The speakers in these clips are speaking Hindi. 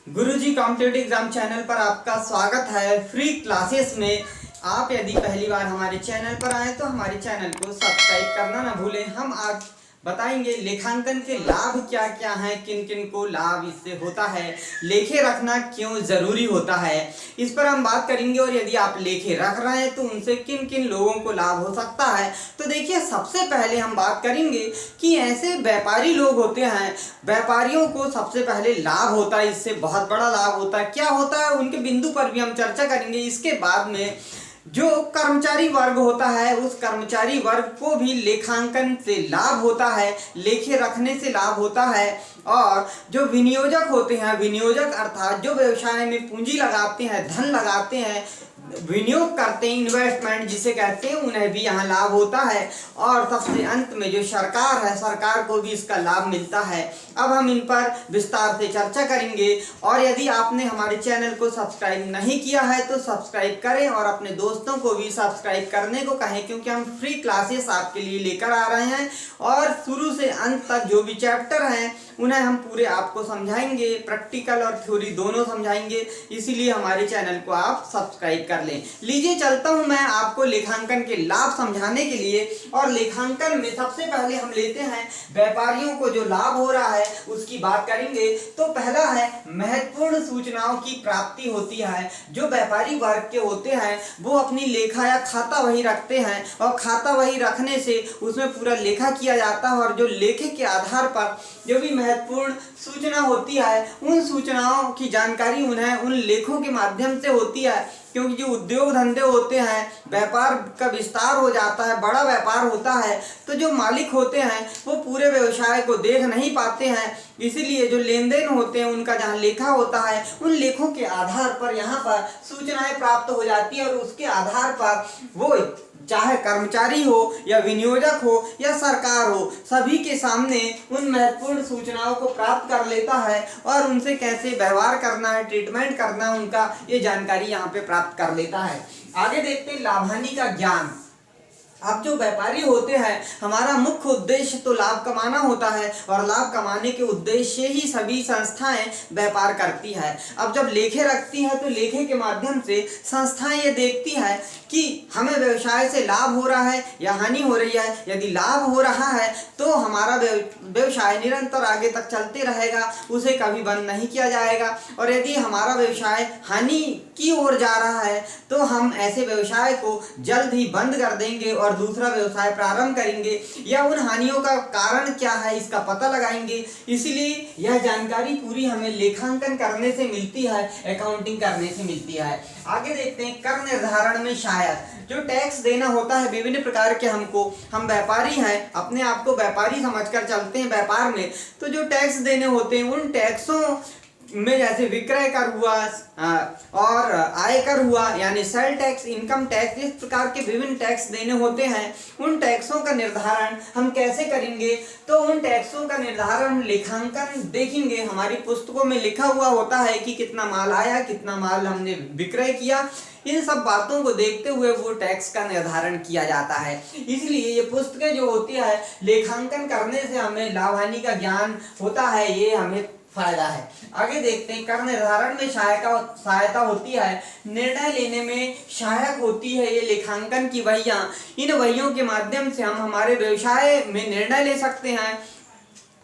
गुरुजी कॉम्पिटिटिव एग्जाम चैनल पर आपका स्वागत है। फ्री क्लासेस में आप यदि पहली बार हमारे चैनल पर आए तो हमारे चैनल को सब्सक्राइब करना ना भूलें। हम आज बताएंगे लेखांकन के लाभ क्या क्या हैं, किन किन को लाभ इससे होता है, लेखे रखना क्यों जरूरी होता है, इस पर हम बात करेंगे। और यदि आप लेखे रख रहे हैं तो उनसे किन किन लोगों को लाभ हो सकता है। तो देखिए, सबसे पहले हम बात करेंगे कि ऐसे व्यापारी लोग होते हैं, व्यापारियों को सबसे पहले लाभ होता है, इससे बहुत बड़ा लाभ होता है। क्या होता है उनके बिंदु पर भी हम चर्चा करेंगे। इसके बाद में जो कर्मचारी वर्ग होता है, उस कर्मचारी वर्ग को भी लेखांकन से लाभ होता है, लेखे रखने से लाभ होता है। और जो विनियोजक होते हैं, विनियोजक अर्थात जो व्यवसाय में पूंजी लगाते हैं, धन लगाते हैं, विनियोग करते हैं, इन्वेस्टमेंट जिसे कहते हैं, उन्हें भी यहाँ लाभ होता है। और सबसे अंत में जो सरकार है, सरकार को भी इसका लाभ मिलता है। अब हम इन पर विस्तार से चर्चा करेंगे। और यदि आपने हमारे चैनल को सब्सक्राइब नहीं किया है तो सब्सक्राइब करें और अपने दोस्तों को भी सब्सक्राइब करने को कहें, क्योंकि हम फ्री क्लासेस आपके लिए लेकर आ रहे हैं और शुरू से अंत तक जो भी चैप्टर हैं उन्हें हम पूरे आपको समझाएंगे, प्रैक्टिकल और थ्योरी दोनों समझाएंगे। इसीलिए हमारे चैनल को आप सब्सक्राइब कर लें। लीजिए चलता हूं मैं आपको लेखांकन के लाभ समझाने के लिए। और लेखांकन में सबसे पहले हम लेते हैं व्यापारियों को जो लाभ हो रहा है उसकी बात करेंगे। तो पहला है महत्वपूर्ण सूचनाओं की प्राप्ति होती है। जो व्यापारी वर्ग के होते हैं वो अपनी लेखा या खाता वही रखते हैं, और खाता वही रखने से उसमें पूरा लेखा किया जाता है। और जो लेखे के आधार पर जो भी महत्वपूर्ण सूचना होती है, उन सूचनाओं की जानकारी उन्हें उन लेखों के माध्यम से होती है। क्योंकि जो उद्योग धंधे होते हैं, व्यापार का विस्तार हो जाता है, बड़ा व्यापार होता है, तो जो मालिक होते हैं वो पूरे व्यवसाय को देख नहीं पाते हैं। इसीलिए जो लेन देन होते हैं उनका जहाँ लेखा होता है, उन लेखों के आधार पर यहाँ पर सूचनाएं प्राप्त हो जाती है। और उसके आधार पर वो चाहे कर्मचारी हो या विनियोजक हो या सरकार हो, सभी के सामने उन महत्वपूर्ण सूचनाओं को प्राप्त कर लेता है और उनसे कैसे व्यवहार करना है, ट्रीटमेंट करना है, उनका ये जानकारी यहाँ पे प्राप्त कर लेता है। आगे देखते हैं लाभ हानि का ज्ञान। अब जो व्यापारी होते हैं, हमारा मुख्य उद्देश्य तो लाभ कमाना होता है, और लाभ कमाने के उद्देश्य ही सभी संस्थाएं व्यापार करती है। अब जब लेखे रखती है तो लेखे के माध्यम से संस्थाएं ये देखती है कि हमें व्यवसाय से लाभ हो रहा है या हानि हो रही है। यदि लाभ हो रहा है तो हमारा व्यवसाय निरंतर आगे तक चलते रहेगा, उसे कभी बंद नहीं किया जाएगा। और यदि हमारा व्यवसाय हानि की ओर जा रहा है तो हम ऐसे व्यवसाय को जल्द ही बंद कर देंगे और दूसरा व्यवसाय प्रारंभ करेंगे, या उन हानियों का कारण क्या है इसका पता लगाएंगे। इसीलिए यह जानकारी पूरी हमें लेखांकन करने से मिलती है, अकाउंटिंग करने से मिलती है। आगे देखते हैं कर निर्धारण में सहायक। जो टैक्स देना होता है विभिन्न प्रकार के, हम व्यापारी हैं, अपने आप को व्यापारी समझकर चलते हैं व्यापार में, तो जो टैक्स देने होते हैं उन टैक्सों में जैसे विक्रय कर हुआ और आयकर हुआ, यानी सेल टैक्स, इनकम टैक्स, इस प्रकार के विभिन्न टैक्स देने होते हैं। उन टैक्सों का निर्धारण हम कैसे करेंगे? तो उन टैक्सों का निर्धारण लेखांकन देखेंगे। हमारी पुस्तकों में लिखा हुआ होता है कि कितना माल आया, कितना माल हमने विक्रय किया। इन सब बातों को देखते हुए वो टैक्स का निर्धारण किया जाता है। इसलिए ये पुस्तकें जो होती है, लेखांकन करने से हमें लाभ हानि का ज्ञान होता है, ये हमें फायदा है। आगे देखते हैं कर निर्धारण में सहायता होती है, निर्णय लेने में सहायक होती है ये लेखांकन की वहियां। इन वहियों के माध्यम से हम हमारे व्यवसाय में निर्णय ले सकते हैं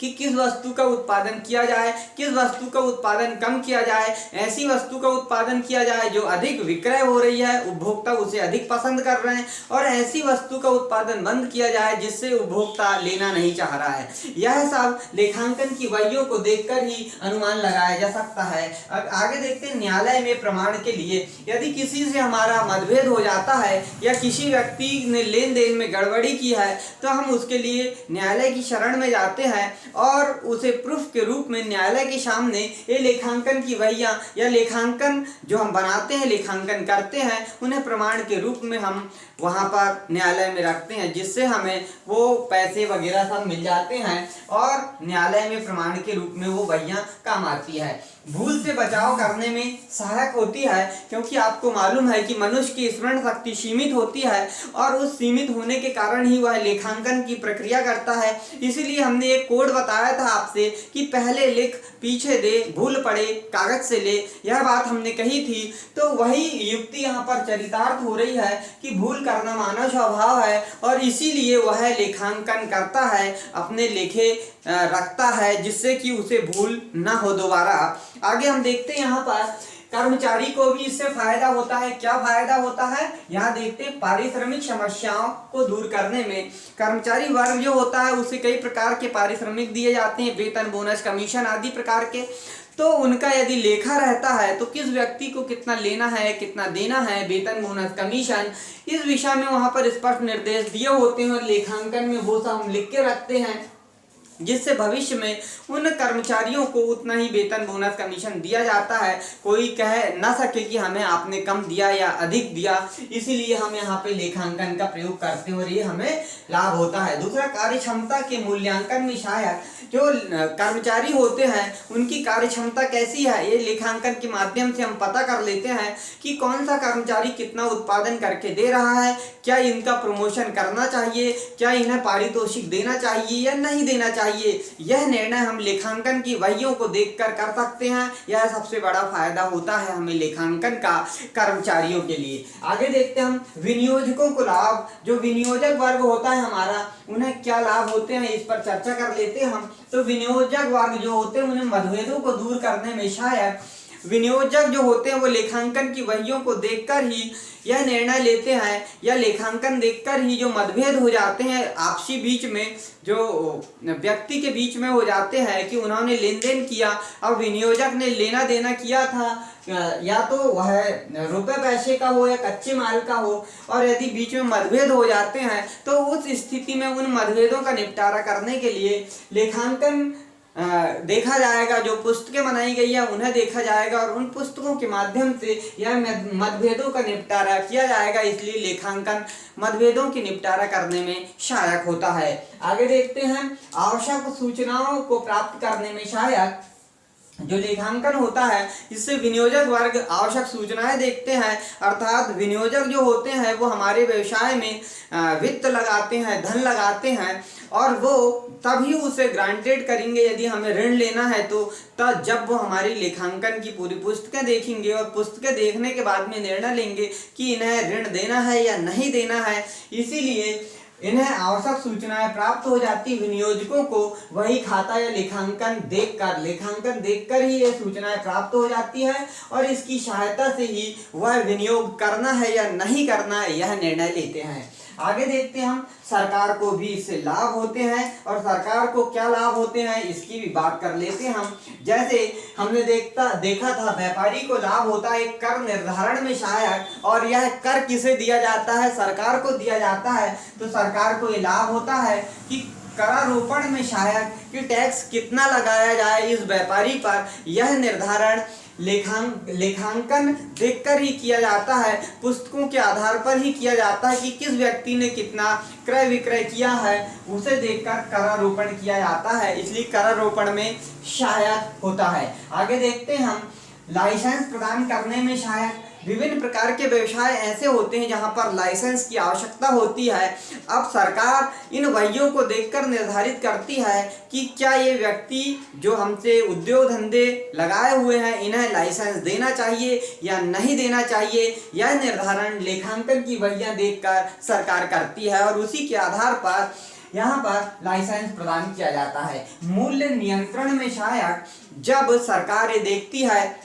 कि किस वस्तु का उत्पादन किया जाए, किस वस्तु का उत्पादन कम किया जाए, ऐसी वस्तु का उत्पादन किया जाए जो अधिक विक्रय हो रही है, उपभोक्ता उसे अधिक पसंद कर रहे हैं, और ऐसी वस्तु का उत्पादन बंद किया जाए जिससे उपभोक्ता लेना नहीं चाह रहा है। यह सब लेखांकन की वहियों को देखकर ही अनुमान लगाया जा सकता है। आगे देखते हैं न्यायालय में प्रमाण के लिए। यदि किसी से हमारा मतभेद हो जाता है या किसी व्यक्ति ने लेन देन में गड़बड़ी की है तो हम उसके लिए न्यायालय की शरण में जाते हैं और उसे प्रूफ के रूप में न्यायालय के सामने ये लेखांकन की वहियां या लेखांकन जो हम बनाते हैं, लेखांकन करते हैं, उन्हें प्रमाण के रूप में हम वहां पर न्यायालय में रखते हैं, जिससे हमें वो पैसे वगैरह सब मिल जाते हैं और न्यायालय में प्रमाण के रूप में वो वहियां काम आती है। भूल से बचाव करने में सहायक होती है, क्योंकि आपको मालूम है कि मनुष्य की स्मरण शक्ति सीमित होती है और उस सीमित होने के कारण ही वह लेखांकन की प्रक्रिया करता है। इसीलिए हमने एक कोड बताया था आपसे कि पहले लिख पीछे दे, भूल पड़े कागज से ले, यह बात हमने कही थी। तो वही युक्ति यहाँ पर चरितार्थ हो रही है कि भूल करना मानव स्वभाव है और इसीलिए वह लेखांकन करता है, अपने लेखे रखता है, जिससे कि उसे भूल ना हो दोबारा। आगे हम देखते हैं यहाँ पर कर्मचारी को भी इससे फायदा होता है। क्या फायदा होता है यहाँ देखते हैं। पारिश्रमिक समस्याओं को दूर करने में कर्मचारी वर्ग जो होता है उसे कई प्रकार के पारिश्रमिक दिए जाते हैं, वेतन, बोनस, कमीशन आदि प्रकार के। तो उनका यदि लेखा रहता है तो किस व्यक्ति को कितना लेना है, कितना देना है, वेतन, बोनस, कमीशन, इस विषय में वहां पर स्पष्ट निर्देश दिए होते हैं और लेखांकन में वो सब हम लिख के रखते हैं, जिससे भविष्य में उन कर्मचारियों को उतना ही वेतन, बोनस, कमीशन दिया जाता है। कोई कह ना सके कि हमें आपने कम दिया या अधिक दिया। इसीलिए हम यहाँ पे लेखांकन का प्रयोग करते हैं और ये हमें लाभ होता है। दूसरा, कार्य क्षमता के मूल्यांकन में सहायक। जो कर्मचारी होते हैं उनकी कार्य क्षमता कैसी है, ये लेखांकन के माध्यम से हम पता कर लेते हैं कि कौन सा कर्मचारी कितना उत्पादन करके दे रहा है, क्या इनका प्रमोशन करना चाहिए, क्या इन्हें पारितोषिक देना चाहिए या नहीं देना चाहिए। यह निर्णय हम लेखांकन की वहियों को देखकर कर सकते हैं। यह सबसे बड़ा फायदा होता है हमें लेखांकन का कर्मचारियों के लिए। आगे देखते हैं हम विनियोजकों को लाभ। जो विनियोजक वर्ग होता है हमारा, उन्हें क्या लाभ होते हैं इस पर चर्चा कर लेते हैं हम। तो विनियोजक वर्ग जो होते हैं उन्हें मतभेदों को दूर करने में सहायक। विनियोजक जो होते हैं वो लेखांकन की वहियों को देखकर ही यह निर्णय लेते हैं या लेखांकन देखकर ही जो मतभेद हो जाते हैं आपसी बीच में, जो व्यक्ति के बीच में हो जाते हैं कि उन्होंने लेन देन किया, अब विनियोजक ने लेना देना किया था, या तो वह रुपए पैसे का हो या कच्चे माल का हो, और यदि बीच में मतभेद हो जाते हैं तो उस स्थिति में उन मतभेदों का निपटारा करने के लिए लेखांकन देखा जाएगा। जो पुस्तकें बनाई गई है उन्हें देखा जाएगा और उन पुस्तकों के माध्यम से यह मतभेदों का निपटारा किया जाएगा। इसलिए लेखांकन मतभेदों की निपटारा करने में सहायक होता है। आगे देखते हैं, आवश्यक सूचनाओं को प्राप्त करने में सहायक। जो लेखांकन होता है इससे विनियोजक वर्ग आवश्यक सूचनाएं देखते हैं, अर्थात विनियोजक जो होते हैं वो हमारे व्यवसाय में वित्त लगाते हैं, धन लगाते हैं, और वो तभी उसे ग्रांटेड करेंगे यदि हमें ऋण लेना है तो तब जब वो हमारी लेखांकन की पूरी पुस्तकें देखेंगे और पुस्तकें देखने के बाद में निर्णय लेंगे कि इन्हें ऋण देना है या नहीं देना है। इसीलिए इन्हें आवश्यक सूचनाएं प्राप्त हो जाती विनियोजकों को वही खाता या लेखांकन देखकर ही ये सूचनाएं प्राप्त हो जाती है और इसकी सहायता से ही वह विनियोग करना है या नहीं करना है यह निर्णय लेते हैं। आगे देखते हैं हम, सरकार को भी इससे लाभ होते हैं और सरकार को क्या लाभ होते हैं इसकी भी बात कर लेते हैं हम। जैसे हमने देखा था व्यापारी को लाभ होता है कर निर्धारण में सहायक, और यह कर किसे दिया जाता है, सरकार को दिया जाता है। तो सरकार को ये लाभ होता है कि करारोपण में सहायक कि टैक्स कितना लगाया जाए इस व्यापारी पर, यह निर्धारण लेखांकन देखकर ही किया जाता है, पुस्तकों के आधार पर ही किया जाता है कि किस व्यक्ति ने कितना क्रय विक्रय किया है उसे देखकर करारोपण किया जाता है। इसलिए करारोपण में सहायक होता है। आगे देखते हैं हम, लाइसेंस प्रदान करने में सहायक। विभिन्न प्रकार के व्यवसाय ऐसे होते हैं जहां पर लाइसेंस की आवश्यकता होती है। अब सरकार इन वहियों को देखकर निर्धारित करती है कि क्या ये व्यक्ति जो हमसे उद्योग धंधे लगाए हुए हैं इन्हें लाइसेंस देना चाहिए या नहीं देना चाहिए। यह निर्धारण लेखांकन की वहियां देखकर सरकार करती है और उसी के आधार पर यहाँ पर लाइसेंस प्रदान किया जाता है। मूल्य नियंत्रण में सहायक। जब सरकार ये देखती है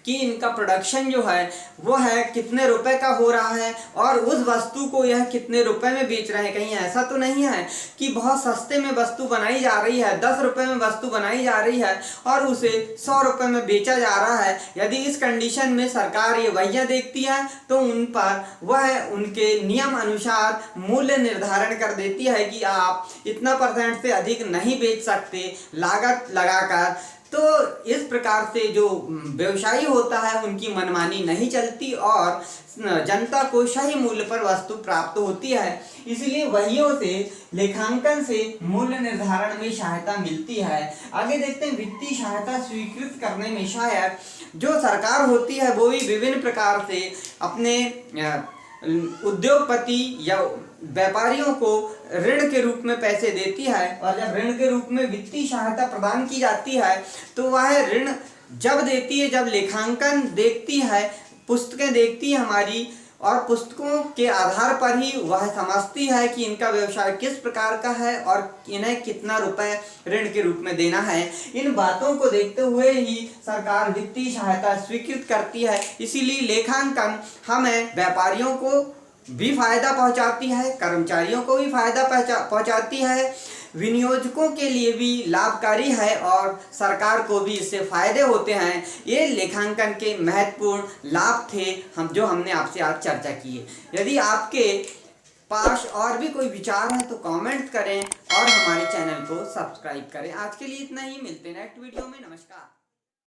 कि इनका प्रोडक्शन जो है वो है कितने रुपए का हो रहा है और उस वस्तु को यह कितने रुपए में बेच रहे हैं, कहीं ऐसा तो नहीं है कि बहुत सस्ते में वस्तु बनाई जा रही है, 10 रुपए में वस्तु बनाई जा रही है और उसे 100 रुपए में बेचा जा रहा है। यदि इस कंडीशन में सरकार ये वहियां देखती है तो उन पर वह उनके नियम अनुसार मूल्य निर्धारण कर देती है कि आप इतना % से अधिक नहीं बेच सकते, लागत लगाकर तो इस प्रकार से जो व्यवसायी होता है उनकी मनमानी नहीं चलती और जनता को सही मूल्य पर वस्तु प्राप्त होती है। इसलिए वहियों से लेखांकन से मूल्य निर्धारण में सहायता मिलती है। आगे देखते हैं, वित्तीय सहायता स्वीकृत करने में सहायक जो सरकार होती है वो भी विभिन्न प्रकार से अपने उद्योगपति या व्यापारियों को ऋण के रूप में पैसे देती है, और जब ऋण के रूप में वित्तीय सहायता प्रदान की जाती है तो वह ऋण जब देती है, जब लेखांकन देखती है, पुस्तकें देखती है हमारी, और पुस्तकों के आधार पर ही वह समझती है कि इनका व्यवसाय किस प्रकार का है और इन्हें कितना रुपए ऋण के रूप में देना है। इन बातों को देखते हुए ही सरकार वित्तीय सहायता स्वीकृत करती है। इसीलिए लेखांकन हमें व्यापारियों को भी फायदा पहुंचाती है, कर्मचारियों को भी फायदा पहुंचाती है, विनियोजकों के लिए भी लाभकारी है और सरकार को भी इससे फायदे होते हैं। ये लेखांकन के महत्वपूर्ण लाभ थे जो हमने आपसे आज चर्चा की है। यदि आपके पास और भी कोई विचार है तो कमेंट करें और हमारे चैनल को सब्सक्राइब करें। आज के लिए इतना ही, मिलते हैं नेक्स्ट वीडियो में। नमस्कार।